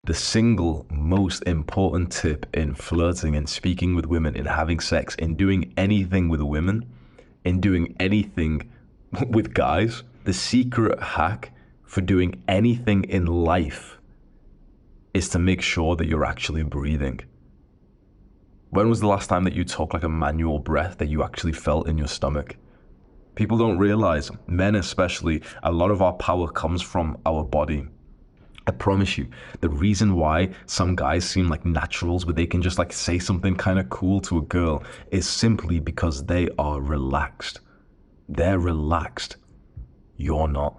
The single most important tip in flirting and speaking with women, in having sex, in doing anything with women, in doing anything with guys, the secret hack for doing anything in life is to make sure that you're actually breathing. When was the last time that you took like a manual breath that you actually felt in your stomach? People don't realize, men especially, a lot of our power comes from our body. I promise you, the reason why some guys seem like naturals, but they can just like say something kind of cool to a girl, is simply because they are relaxed. They're relaxed. You're not.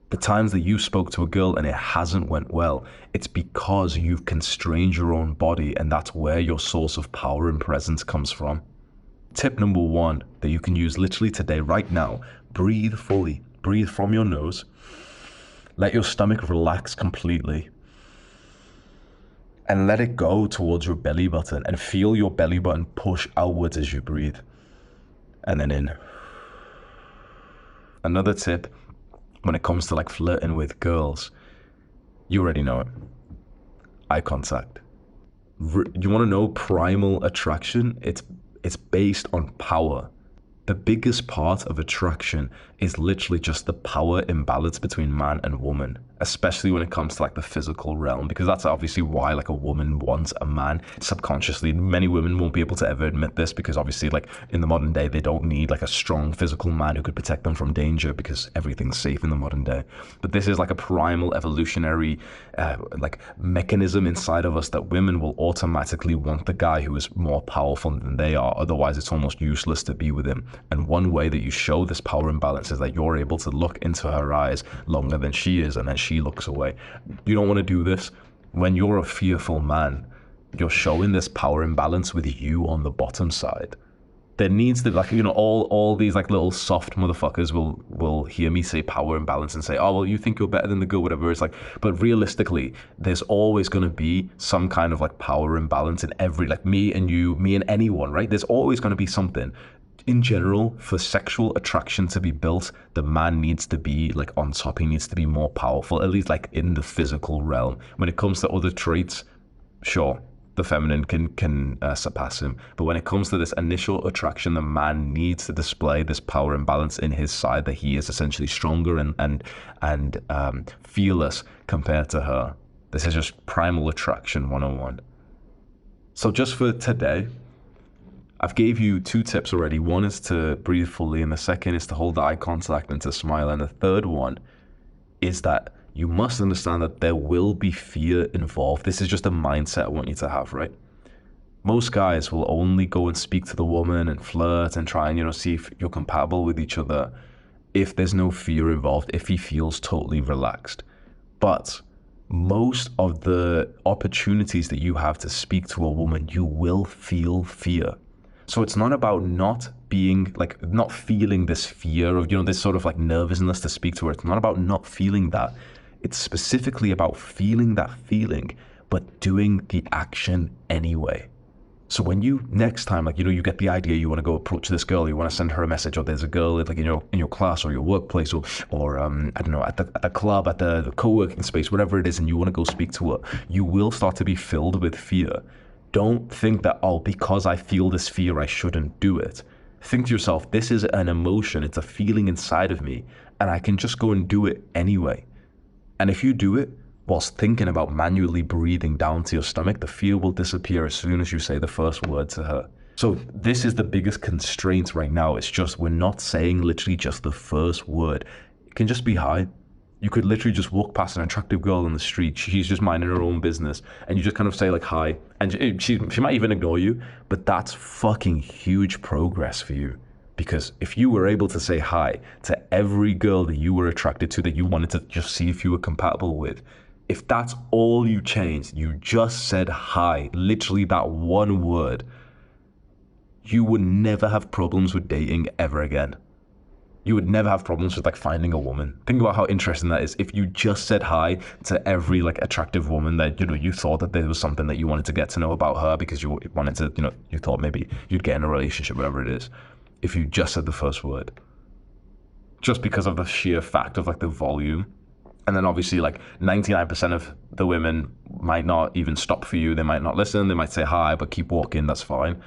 The times that you spoke to a girl and it hasn't went well, it's because you've constrained your own body, and that's where your source of power and presence comes from. Tip number one that you can use literally today, right now: breathe fully. Breathe from your nose. Let your stomach relax completely. And let it go towards your belly button, and feel your belly button push outwards as you breathe. And then in. Another tip when it comes to like flirting with girls, you already know it. Eye contact. You want to know primal attraction? It's based on power. The biggest part of attraction is literally just the power imbalance between man and woman, especially when it comes to like the physical realm, because that's obviously why like a woman wants a man subconsciously. Many women won't be able to ever admit this, because obviously like in the modern day, they don't need like a strong physical man who could protect them from danger, because everything's safe in the modern day. But this is like a primal evolutionary like mechanism inside of us, that women will automatically want the guy who is more powerful than they are. Otherwise, it's almost useless to be with him. And one way that you show this power imbalance is that you're able to look into her eyes longer than she is, and then she looks away. You don't want to do this. When you're a fearful man, you're showing this power imbalance with you on the bottom side. There needs to, like, all these like little soft motherfuckers will hear me say power imbalance and say, oh, well, you think you're better than the girl, whatever. It's like, but realistically, there's always going to be some kind of like power imbalance in every, like me and you, me and anyone, right? There's always going to be something. In general, for sexual attraction to be built, the man needs to be like on top. He needs to be more powerful, at least like in the physical realm. When it comes to other traits, sure, the feminine can surpass him. But when it comes to this initial attraction, the man needs to display this power imbalance in his side, that he is essentially stronger and fearless compared to her. This is just primal attraction 101. So just for today, I've gave you 2 tips already. One is to breathe fully, and the second is to hold eye contact and to smile. And the third one is that you must understand that there will be fear involved. This is just a mindset I want you to have, right? Most guys will only go and speak to the woman and flirt and try and, see if you're compatible with each other if there's no fear involved, if he feels totally relaxed. But most of the opportunities that you have to speak to a woman, you will feel fear. So it's not about not feeling this fear of, this sort of like nervousness to speak to her. It's not about not feeling that. It's specifically about feeling that feeling, but doing the action anyway. So when you next time, you get the idea, you want to go approach this girl, you want to send her a message, or there's a girl like in your class or your workplace, or I don't know, at the club, at the co-working space, whatever it is, and you want to go speak to her, you will start to be filled with fear. Don't think that, because I feel this fear, I shouldn't do it. Think to yourself, this is an emotion, it's a feeling inside of me, and I can just go and do it anyway. And if you do it whilst thinking about manually breathing down to your stomach, the fear will disappear as soon as you say the first word to her. So this is the biggest constraint right now. It's just, we're not saying literally just the first word. It can just be hi. You could literally just walk past an attractive girl on the street. She's just minding her own business, and you just kind of say like hi, and she might even ignore you, but that's fucking huge progress for you. Because if you were able to say hi to every girl that you were attracted to, that you wanted to just see if you were compatible with, if that's all you changed, you just said hi, literally that one word, you would never have problems with dating ever again. You would never have problems with finding a woman. Think about how interesting that is. If you just said hi to every attractive woman that you thought that there was something that you wanted to get to know about her, because you wanted to, you thought maybe you'd get in a relationship, whatever it is. If you just said the first word, just because of the sheer fact of the volume, And then obviously like 99% of the women might not even stop for you. They might not listen. They might say hi, but keep walking. That's fine.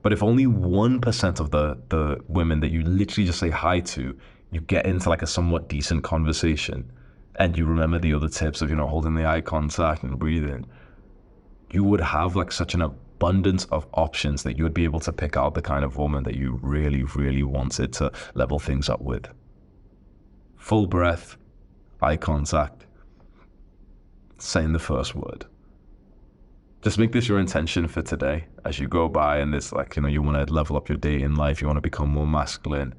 But if only 1% of the women that you literally just say hi to, you get into like a somewhat decent conversation and you remember the other tips of, holding the eye contact and breathing, you would have like such an abundance of options that you would be able to pick out the kind of woman that you really, really wanted to level things up with. Full breath, eye contact, saying the first word. Just make this your intention for today as you go by and this like, you want to level up your dating life, you want to become more masculine.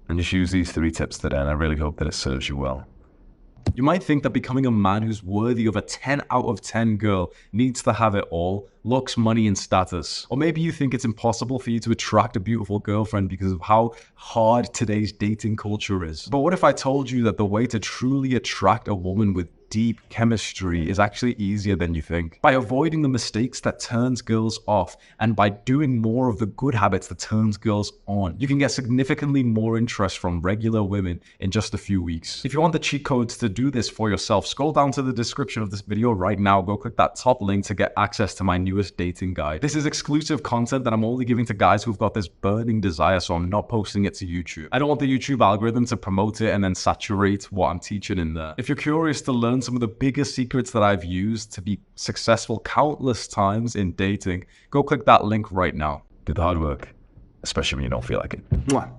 And just use these 3 tips today, and I really hope that it serves you well. You might think that becoming a man who's worthy of a 10 out of 10 girl needs to have it all: looks, money, and status. Or maybe you think it's impossible for you to attract a beautiful girlfriend because of how hard today's dating culture is. But what if I told you that the way to truly attract a woman with deep chemistry is actually easier than you think? By avoiding the mistakes that turns girls off and by doing more of the good habits that turns girls on, you can get significantly more interest from regular women in just a few weeks. If you want the cheat codes to do this for yourself, scroll down to the description of this video right now. Go click that top link to get access to my newest dating guide. This is exclusive content that I'm only giving to guys who've got this burning desire, so I'm not posting it to YouTube. I don't want the YouTube algorithm to promote it and then saturate what I'm teaching in there. If you're curious to learn some of the biggest secrets that I've used to be successful countless times in dating, go click that link right now. Do the hard work, especially when you don't feel like it. Mwah.